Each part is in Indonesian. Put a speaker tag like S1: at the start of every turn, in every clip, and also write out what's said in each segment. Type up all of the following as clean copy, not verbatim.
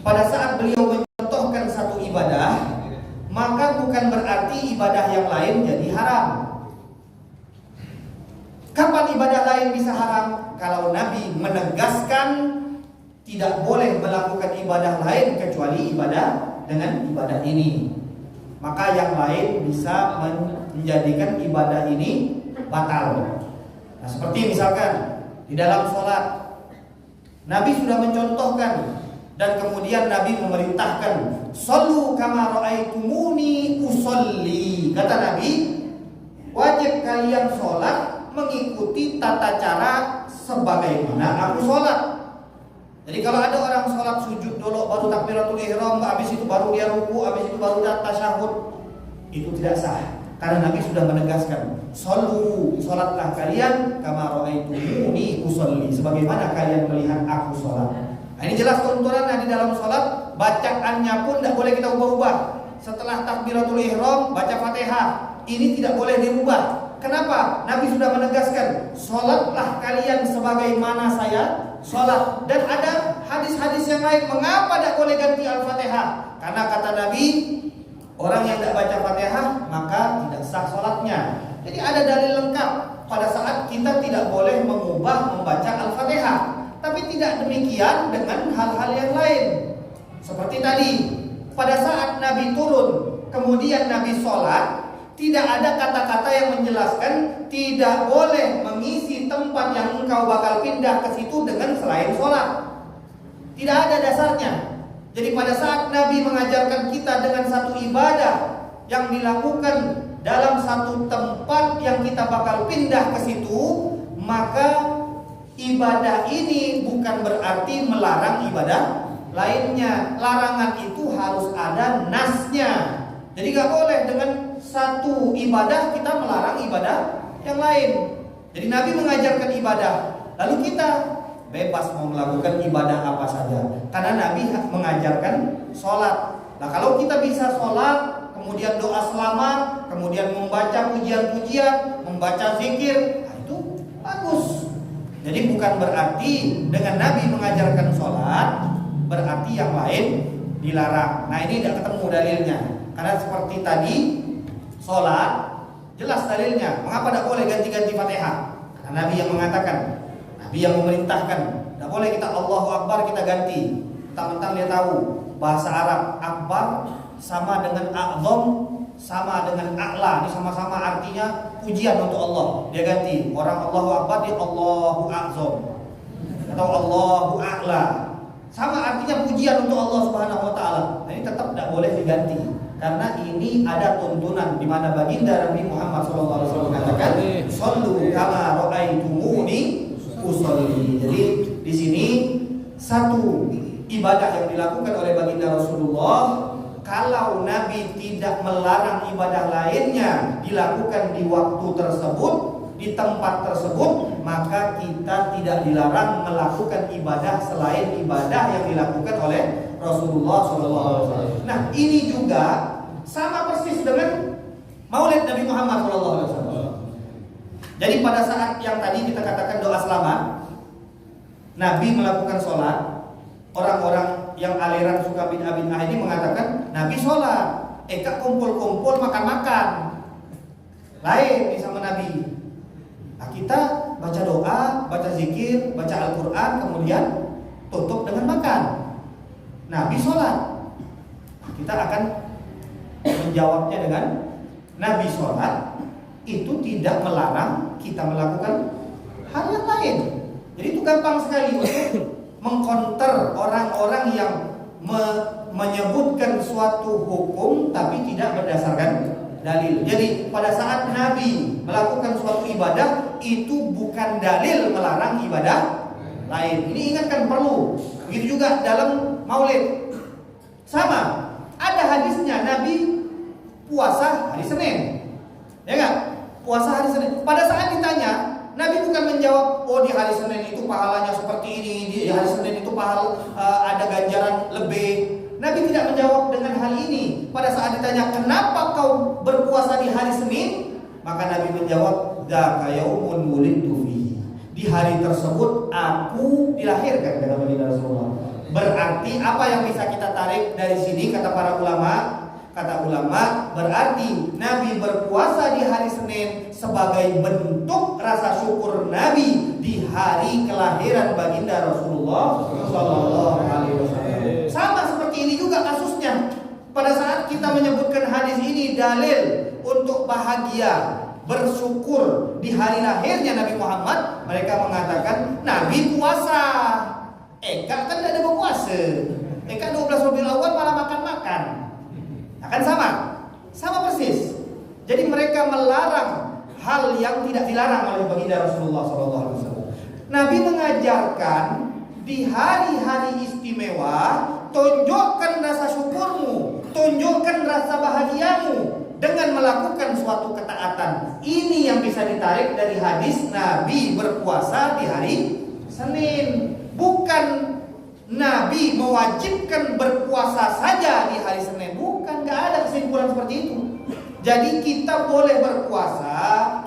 S1: pada saat beliau mencontohkan satu ibadah, maka bukan berarti ibadah yang lain jadi haram. Kapan ibadah lain bisa haram? Kalau Nabi menegaskan tidak boleh melakukan ibadah lain kecuali ibadah dengan ibadah ini, maka yang lain bisa menjadikan ibadah ini batal. Nah, seperti misalkan di dalam sholat, Nabi sudah mencontohkan dan kemudian Nabi memerintahkan, "Shollu kama ra'aitumuni usolli." Kata Nabi, wajib kalian sholat mengikuti tata cara sebagaimana aku sholat. Jadi kalau ada orang sholat sujud dulu, baru takbiratul ihram, habis itu baru dia ruku, habis itu baru tasyahud, itu tidak sah. Karena Nabi sudah menegaskan, "Shollu, sholatlah kalian kama ra'aitumuni usolli, sebagaimana kalian melihat aku sholat." Nah, ini jelas tuntunannya di dalam sholat. Bacaannya pun tidak boleh kita ubah-ubah. Setelah takbiratul ihram baca Fatihah, ini tidak boleh dirubah. Kenapa? Nabi sudah menegaskan, sholatlah kalian sebagaimana saya sholat. Dan ada hadis-hadis yang lain, mengapa tidak boleh ganti Al-Fatihah? Karena kata Nabi, orang yang tidak baca Fatihah maka tidak sah sholatnya. Jadi ada dalil lengkap pada saat kita tidak boleh mengubah membaca Al-Fatihah. Tapi tidak demikian dengan hal-hal yang lain. Seperti tadi, pada saat Nabi turun, kemudian Nabi sholat, tidak ada kata-kata yang menjelaskan tidak boleh mengisi tempat yang engkau bakal pindah ke situ dengan selain sholat. Tidak ada dasarnya. Jadi pada saat Nabi mengajarkan kita dengan satu ibadah yang dilakukan dalam satu tempat yang kita bakal pindah ke situ, maka ibadah ini bukan berarti melarang ibadah lainnya. Larangan itu harus ada nasnya. Jadi gak boleh dengan satu ibadah kita melarang ibadah yang lain. Jadi Nabi mengajarkan ibadah, lalu kita bebas mau melakukan ibadah apa saja, karena Nabi mengajarkan sholat. Nah, kalau kita bisa sholat, kemudian doa selamat, kemudian membaca pujian-pujian, membaca zikir, nah itu bagus. Jadi bukan berarti dengan Nabi mengajarkan sholat berarti yang lain dilarang. Nah, ini tidak ketemu dalilnya. Karena seperti tadi, sholat jelas dalilnya. Mengapa tidak boleh ganti-ganti Fatihah? Karena Nabi yang mengatakan, Nabi yang memerintahkan, tidak boleh kita Allahu Akbar kita ganti. Mentang-mentang dia tahu bahasa Arab Akbar sama dengan A'zam, sama dengan A'la. Ini sama-sama artinya pujian untuk Allah. Dia ganti, orang Allahu Akbar dia Allahu A'zam atau Allahu A'la. Sama artinya pujian untuk Allah Subhanahu wa taala. Nah, ini tetap tidak boleh diganti. Karena ini ada tuntunan di mana baginda Nabi Muhammad SAW mengatakan, "Shollu kama ra'aitumuni usolli." Jadi di sini satu ibadah yang dilakukan oleh baginda Rasulullah, kalau Nabi tidak melarang ibadah lainnya dilakukan di waktu tersebut, di tempat tersebut, maka kita tidak dilarang melakukan ibadah selain ibadah yang dilakukan oleh Rasulullah SAW. Nah, ini juga sama persis dengan Maulid Nabi Muhammad SAW. Jadi pada saat yang tadi kita katakan doa selamat, Nabi melakukan sholat. Orang-orang yang aliran suka bid'ah ini mengatakan Nabi sholat, Eka kumpul-kumpul makan-makan. Lain nih sama Nabi. Nah, kita baca doa, baca zikir, baca Al-Quran, kemudian tutup dengan makan. Nabi sholat. Nah, kita akan menjawabnya dengan Nabi sholat itu tidak melarang kita melakukan hal yang lain. Jadi itu gampang sekali untuk mengkonter orang-orang yang menyebutkan suatu hukum tapi tidak berdasarkan dalil. Jadi pada saat Nabi melakukan suatu ibadah, itu bukan dalil melarang ibadah lain. Ini ingatkan perlu. Begitu juga dalam Maulid. Sama, ada hadisnya Nabi puasa hari Senin. Ya enggak? Puasa hari Senin. Pada saat ditanya, Nabi bukan menjawab, oh di hari Senin itu pahalanya seperti ini, di hari Senin itu ada ganjaran lebih. Nabi tidak menjawab dengan hal ini. Pada saat ditanya, kenapa kau berpuasa di hari Senin? Maka Nabi menjawab, dzaka yaumun wulidtu fihi. Di hari tersebut aku dilahirkan, kata Nabi Rasulullah. Berarti apa yang bisa kita tarik dari sini kata para ulama? Kata ulama, berarti Nabi berpuasa di hari Senin sebagai bentuk rasa syukur Nabi di hari kelahiran baginda Rasulullah Sallallahu Alaihi Wasallam. Sama seperti ini juga kasusnya. Pada saat kita menyebutkan hadis ini dalil untuk bahagia, bersyukur di hari lahirnya Nabi Muhammad, mereka mengatakan Nabi puasa. Eka kan tidak ada berpuasa. Eka 12 Rabiul Awal malah makan-makan. Akan sama persis. Jadi mereka melarang hal yang tidak dilarang oleh baginda Rasulullah SAW. Nabi mengajarkan di hari-hari istimewa, tunjukkan rasa syukurmu, tunjukkan rasa bahagiamu dengan melakukan suatu ketaatan. Ini yang bisa ditarik dari hadis Nabi berpuasa di hari Senin. Bukan Nabi mewajibkan berpuasa saja di hari Senin. Bukan, gak ada kesimpulan seperti itu. Jadi kita boleh berpuasa,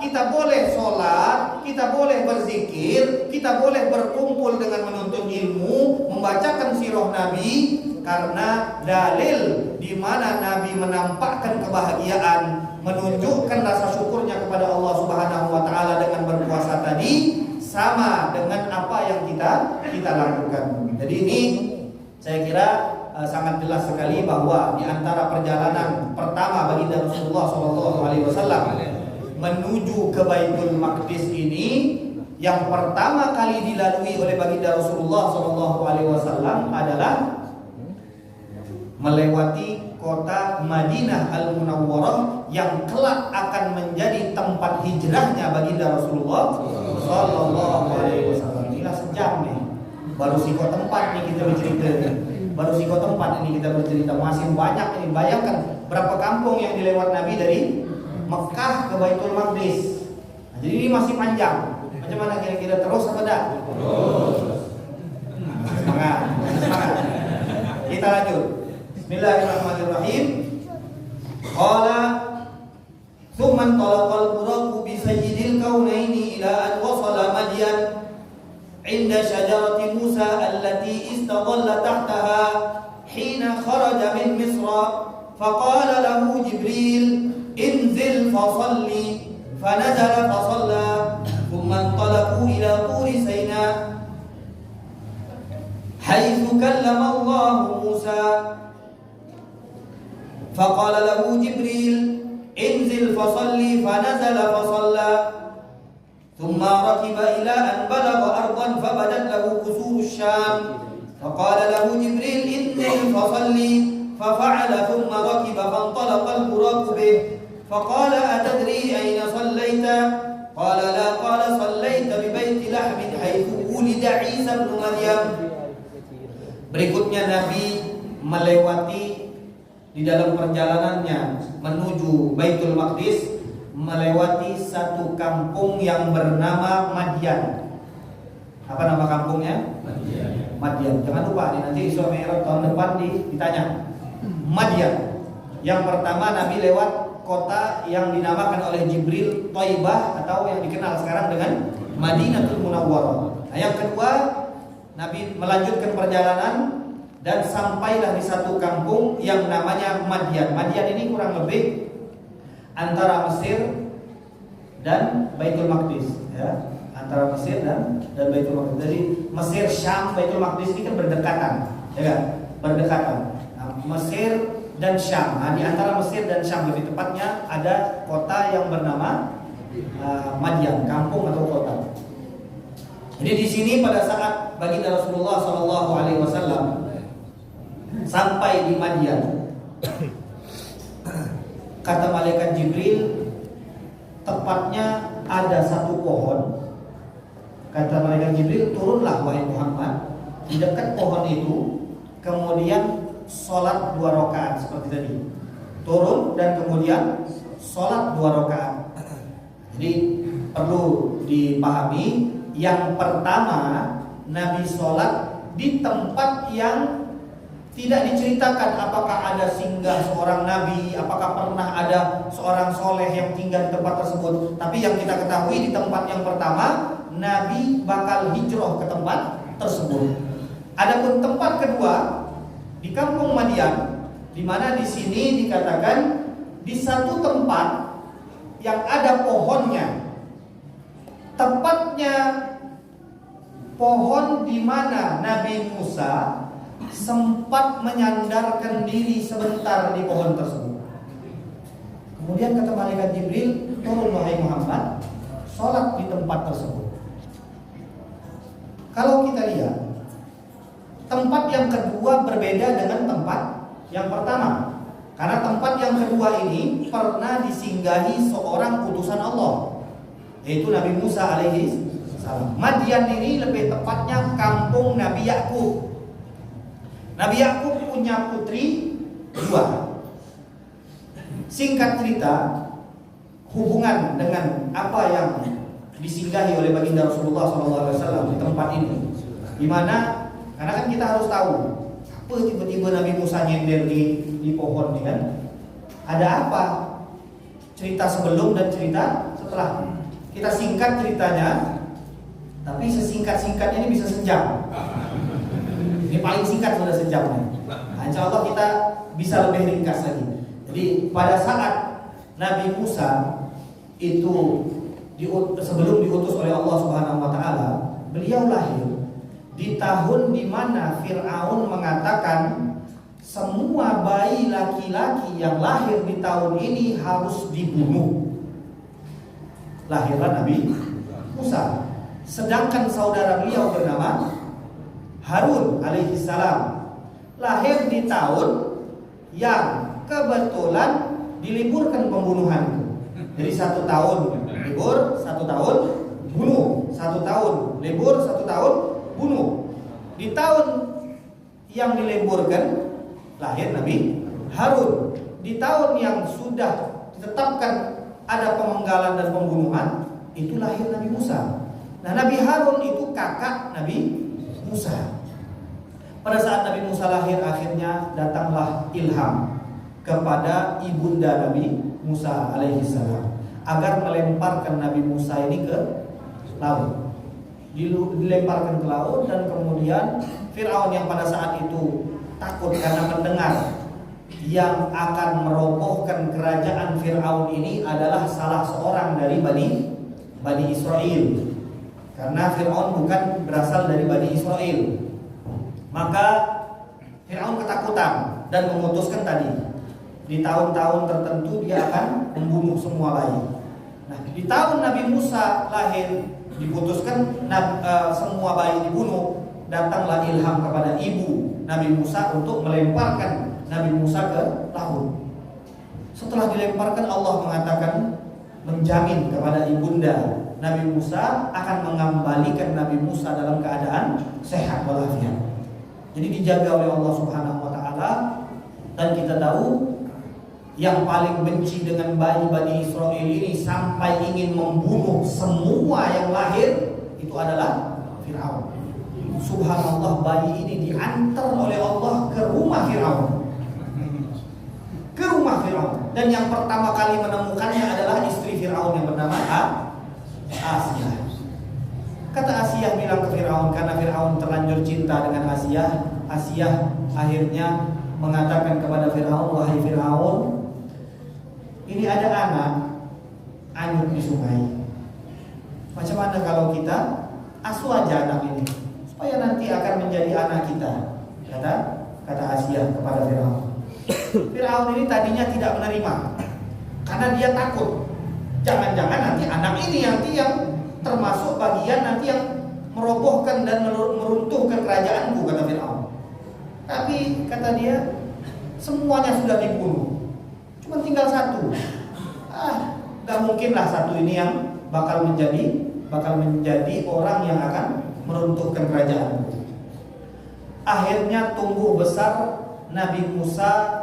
S1: kita boleh sholat, kita boleh berzikir, kita boleh berkumpul dengan menuntut ilmu, membacakan sirah Nabi, karena dalil di mana Nabi menampakkan kebahagiaan, menunjukkan rasa syukurnya kepada Allah Subhanahu wa taala dengan berpuasa tadi sama dengan apa yang kita lakukan. Jadi ini saya kira sangat jelas sekali bahwa di antara perjalanan pertama baginda Rasulullah SAW menuju ke Baitul Maqdis ini, yang pertama kali dilalui oleh baginda Rasulullah SAW adalah melewati kota Madinah Al-Munawwarah yang kelak akan menjadi tempat hijrahnya baginda Rasulullah SAW. Inilah sejam nih, baru siko tempat nih kita bercerita nih. Baru siko tempat ini kita bercerita, masih banyak ini. Bayangkan berapa kampung yang dilewat Nabi dari Mekah ke Baitul Maqdis. Nah, jadi ini masih panjang. Macam mana kira-kira, terus apa dah? Terus. Semangat. Kita lanjut. Bismillahirrahmanirrahim. Qala thumma talaqal buraqu bi sayyidil kaunaini ila an wasala Madyan عند شجرة موسى التي استظل تحتها حين خرج من مصر فقال له جبريل انزل فصلي فنزل فصلى ثم انطلقوا إلى طور سيناء حيث كلم الله موسى فقال له جبريل انزل فصلي فنزل فصلى ثم ركب إلى أن بلغ أرضا فبدت له قصور الشام فقال له جبريل انزل فصلي ففعل ثم ركب فانطلق البراق به فقال أتدري أين صليت قال لا قال صليت ببيت لحم حيث ولد عيسى بن مريم. Berikutnya Nabi melewati di dalam perjalanannya menuju Baitul Maqdis, melewati satu kampung yang bernama Madyan. Apa nama kampungnya? Madyan. Jangan lupa nanti Isra Mi'raj tahun depan ditanya. Madyan. Yang pertama Nabi lewat kota yang dinamakan oleh Jibril Thaibah, atau yang dikenal sekarang dengan Madinatul Munawwarah. Nah, yang kedua Nabi melanjutkan perjalanan dan sampailah di satu kampung yang namanya Madyan. Madyan ini kurang lebih antara Mesir dan Baitul Maqdis, ya, antara Mesir dan Baitul Maqdis. Jadi Mesir, Syam, Baitul Maqdis ini kan berdekatan, ya kan? Berdekatan. Nah, Mesir dan Syam. Nah, di antara Mesir dan Syam lebih tepatnya ada kota yang bernama Madyan, kampung atau kota. Jadi di sini pada saat baginda Rasulullah SAW sampai di Madyan, kata malaikat Jibril, tepatnya ada satu pohon. Kata malaikat Jibril, turunlah wahai Muhammad di dekat pohon itu, kemudian sholat 2 rakaat seperti tadi. Turun dan kemudian sholat 2 rakaat. Jadi perlu dipahami, yang pertama Nabi sholat di tempat yang tidak diceritakan apakah ada singgah seorang nabi, apakah pernah ada seorang soleh yang tinggal di tempat tersebut. Tapi yang kita ketahui di tempat yang pertama, Nabi bakal hijrah ke tempat tersebut. Adapun tempat kedua di kampung Madian, di mana di sini dikatakan di satu tempat yang ada pohonnya, tepatnya pohon di mana Nabi Musa sempat menyandarkan diri sebentar di pohon tersebut. Kemudian kata malaikat Jibril, turun wahai Muhammad, sholat di tempat tersebut. Kalau kita lihat, tempat yang kedua berbeda dengan tempat yang pertama. Karena tempat yang kedua ini pernah disinggahi seorang utusan Allah, yaitu Nabi Musa alaihi salam. Madian ini lebih tepatnya kampung Nabi Yakub. Nabi Yakub punya putri 2. Singkat cerita, hubungan dengan apa yang disinggahi oleh baginda Rasulullah SAW di tempat ini, di mana karena kan kita harus tahu apa tiba-tiba Nabi Musa nyender di pohon ini kan? Ada apa? Cerita sebelum dan cerita setelah. Kita singkat ceritanya, tapi sesingkat-singkatnya ini bisa sejam. Ini paling singkat sudah sejam. Nah, insya Allah kita bisa lebih ringkas lagi. Jadi pada saat Nabi Musa itu sebelum diutus oleh Allah Subhanahu wa taala, beliau lahir di tahun di mana Fir'aun mengatakan semua bayi laki-laki yang lahir di tahun ini harus dibunuh. Lahirlah Nabi Musa. Sedangkan saudara beliau bernama Harun alaihi salam lahir di tahun yang kebetulan diliburkan pembunuhan itu. Jadi 1 tahun libur, 1 tahun bunuh, 1 tahun libur, 1 tahun bunuh. Di tahun yang diliburkan lahir Nabi Harun. Di tahun yang sudah ditetapkan ada pemenggalan dan pembunuhan, itu lahir Nabi Musa. Nah, Nabi Harun itu kakak Nabi Musa. Pada saat Nabi Musa lahir, akhirnya datanglah ilham kepada ibunda Nabi Musa alaihi salam agar melemparkan Nabi Musa ini ke laut. Dilemparkan ke laut, dan kemudian Fir'aun yang pada saat itu takut karena mendengar yang akan merobohkan kerajaan Fir'aun ini adalah salah seorang dari Bani Israel. Karena Fir'aun bukan berasal dari Bani Israel, maka Fir'aun ketakutan dan memutuskan tadi di tahun-tahun tertentu dia akan membunuh semua bayi. Nah, di tahun Nabi Musa lahir diputuskan semua bayi dibunuh. Datanglah ilham kepada ibu Nabi Musa untuk melemparkan Nabi Musa ke laut. Setelah dilemparkan, Allah mengatakan, menjamin kepada ibunda Nabi Musa akan mengembalikan Nabi Musa dalam keadaan sehat walafiat. Jadi dijaga oleh Allah Subhanahu wa taala. Dan kita tahu yang paling benci dengan bayi Bani Israel ini sampai ingin membunuh semua yang lahir itu adalah Fir'aun. Subhanallah, bayi ini diantar oleh Allah ke rumah Fir'aun. Ke rumah Fir'aun. Dan yang pertama kali menemukannya adalah istri Fir'aun yang bernama Asia. Kata Asia bilang ke Fir'aun, karena Fir'aun terlanjur cinta dengan Asia, Asia akhirnya mengatakan kepada Fir'aun, wahai Fir'aun, ini ada anak anyut di sungai. Macam mana kalau kita asuh aja anak ini, supaya nanti akan menjadi anak kita, kata Asia kepada Fir'aun. Fir'aun ini tadinya tidak menerima karena dia takut, jangan-jangan nanti anak ini nanti yang termasuk bagian nanti yang merobohkan dan meruntuhkan kerajaanku, kata Fir'aun. Tapi kata dia, semuanya sudah dibunuh, cuma tinggal satu. Gak mungkinlah satu ini yang bakal menjadi orang yang akan meruntuhkan kerajaan. Akhirnya tumbuh besar Nabi Musa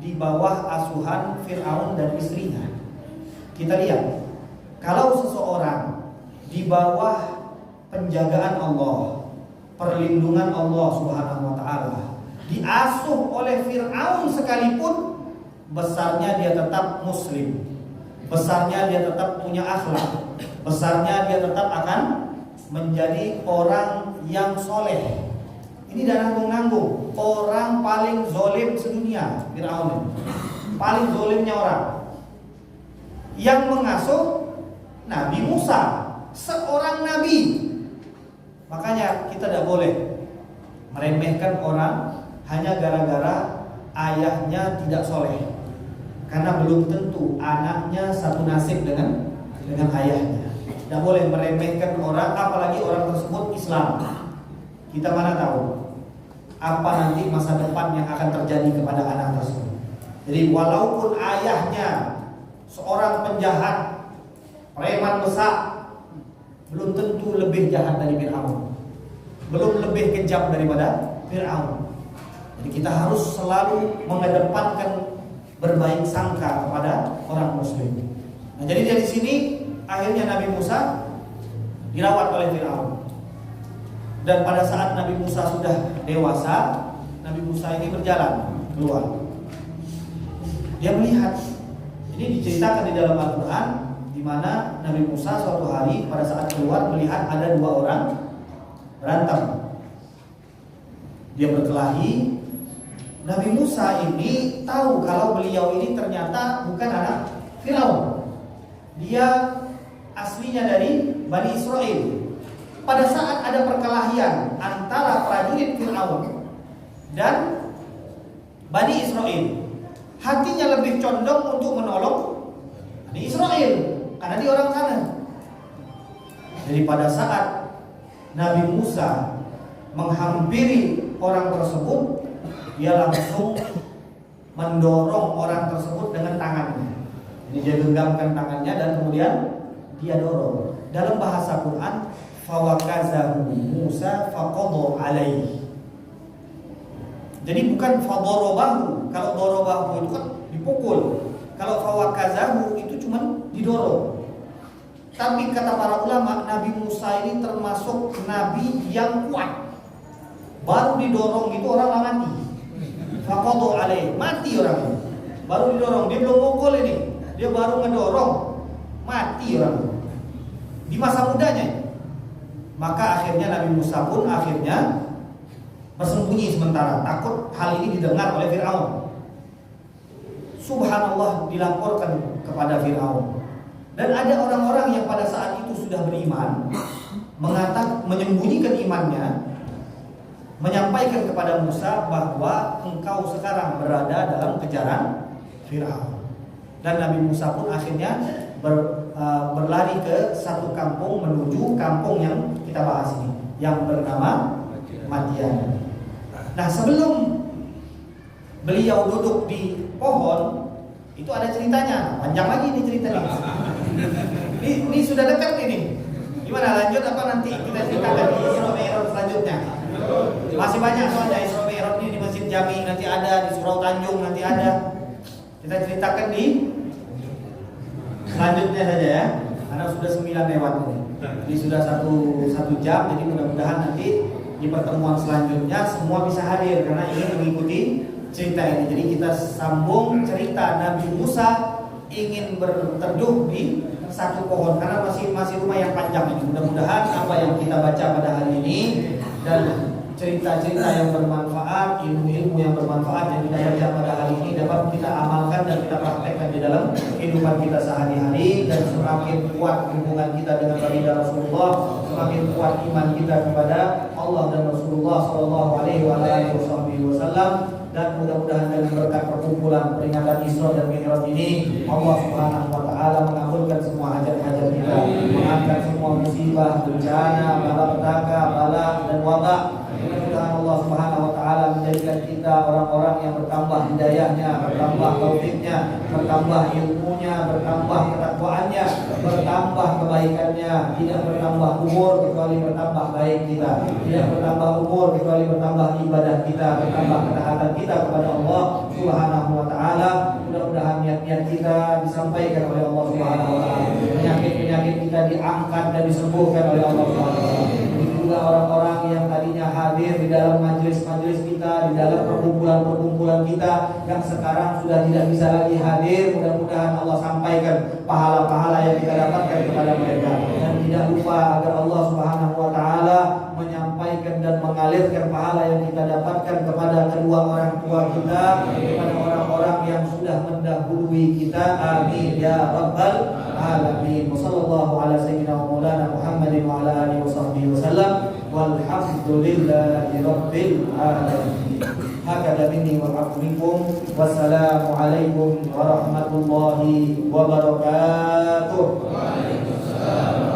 S1: di bawah asuhan Fir'aun dan istrinya. Kita lihat, kalau seseorang di bawah penjagaan Allah, perlindungan Allah Subhanahu wa taala, diasuh oleh Fir'aun sekalipun, besarnya dia tetap muslim, besarnya dia tetap punya akhlak, besarnya dia tetap akan menjadi orang yang soleh. Ini dah nanggung-nanggung. Orang paling zolim sedunia, Fir'aun. Paling zolimnya orang. Yang mengasuh Nabi Musa, seorang nabi. Makanya kita tidak boleh meremehkan orang hanya gara-gara ayahnya tidak soleh. Karena belum tentu anaknya satu nasib dengan ayahnya. Tidak boleh meremehkan orang, apalagi orang tersebut Islam. Kita mana tahu apa nanti masa depan yang akan terjadi kepada anak tersebut. Jadi walaupun ayahnya seorang penjahat, preman besar, belum tentu lebih jahat dari Fir'aun, belum lebih kejam daripada Fir'aun. Jadi kita harus selalu mengedepankan berbaik sangka kepada orang muslim. Nah, jadi dari sini akhirnya Nabi Musa dirawat oleh Fir'aun. Dan pada saat Nabi Musa sudah dewasa, Nabi Musa ini berjalan keluar. Dia melihat, ini diceritakan di dalam Al-Quran, di mana Nabi Musa suatu hari pada saat keluar melihat ada dua orang berantem. Dia berkelahi. Nabi Musa ini tahu kalau beliau ini ternyata bukan anak Firaun. Dia aslinya dari Bani Israel. Pada saat ada perkelahian antara prajurit Firaun dan Bani Israel, hatinya lebih condong untuk menolong Bani Israel karena dia orang sana. Jadi pada saat Nabi Musa menghampiri orang tersebut, dia langsung mendorong orang tersebut dengan tangannya. Jadi dia genggamkan tangannya dan kemudian dia dorong. Dalam bahasa Quran, fawakazahu Musa faqadha alaihi. Jadi bukan fadorobahu. Kalau dorobahu itu kan dipukul. Kalau fawakazahu itu cuma didorong. Tapi kata para ulama, Nabi Musa ini termasuk nabi yang kuat. Baru didorong itu orang mati. Faqadha alaihi, mati orang. Baru didorong, dia belum mukul ini. Dia baru ngedorong, mati orang. Di masa mudanya. Maka akhirnya Nabi Musa pun akhirnya bersembunyi sementara, takut hal ini didengar oleh Fir'aun. Subhanallah, dilaporkan kepada Fir'aun. Dan ada orang-orang yang pada saat itu sudah beriman, menyembunyikan imannya, menyampaikan kepada Musa bahwa engkau sekarang berada dalam kejaran Fir'aun. Dan Nabi Musa pun akhirnya berlari ke satu kampung menuju kampung yang kita bahas ini, yang bernama Madian. Nah, sebelum beliau duduk di pohon, itu ada ceritanya. Panjang lagi ini ceritanya. Ini sudah dekat ini. Gimana, lanjut apa nanti kita ceritakan di Isra Mi'raj selanjutnya? Masih banyak soalnya. Isra Mi'raj ini di Masjid Jami nanti ada, di Surau Tanjung nanti ada. Kita ceritakan di selanjutnya saja ya, karena sudah 9 lewat ini. Jadi sudah satu jam. Jadi mudah-mudahan nanti di pertemuan selanjutnya semua bisa hadir karena ingin mengikuti cerita ini. Jadi kita sambung cerita Nabi Musa ingin berteduh di satu pohon karena masih lumayan panjang ini. Mudah-mudahan apa yang kita baca pada hari ini dan cerita-cerita yang bermanfaat, ilmu-ilmu yang bermanfaat yang kita baca pada hari ini dapat kita amalkan dan kita praktekkan di dalam kehidupan kita sehari-hari, dan semakin kuat hubungan kita dengan baginda Rasulullah, semakin kuat iman kita kepada Allah dan Rasulullah sallallahu alaihi wasallam. Dan mudah-mudahan dengan berkat perkumpulan peringatan Isra dan Mi'raj ini, Allah Subhanahu wa taala mengabulkan semua hajat-hajat kita, mengangkat semua musibah, bencana, malapetaka, bala dan wabak. Mudah-mudahan Allah Subhanahu wa taala menjadikan kita orang-orang yang bertambah hidayahnya, bertambah taufiknya, bertambah ilmunya, bertambah ketakwaannya, bertambah kebaikannya, tidak bertambah umur kecuali bertambah baik kita, tidak bertambah umur kecuali bertambah ibadah kita, bertambah ketaatan kita kepada Allah Subhanahu wa taala. Mudah-mudahan niat-niat kita disampaikan oleh Allah Subhanahu wa taala. Penyakit-penyakit kita diangkat dan disembuhkan oleh Allah Subhanahu wa taala. Juga orang-orang yang tadinya hadir di dalam majelis-majelis kita, di dalam perkumpulan-perkumpulan kita yang sekarang sudah tidak bisa lagi hadir, mudah-mudahan Allah sampaikan pahala-pahala yang kita dapatkan kepada mereka. Dan tidak lupa agar Allah Subhanahu wa taala menyampaikan dan mengalirkan pahala yang kita dapatkan kepada kedua orang tua kita, kepada orang-orang yang sudah mendahului kita. Amin ya rabbal alamin. Wassallallahu ala sayyidina wa maulana Muhammadin wa ala alihi washabbihi wasallam. Walhamdulillahi rabbil alamin. Hakada minni wa afikum. Wassalamu alaikum warahmatullahi wabarakatuh. Waalaikumsalam.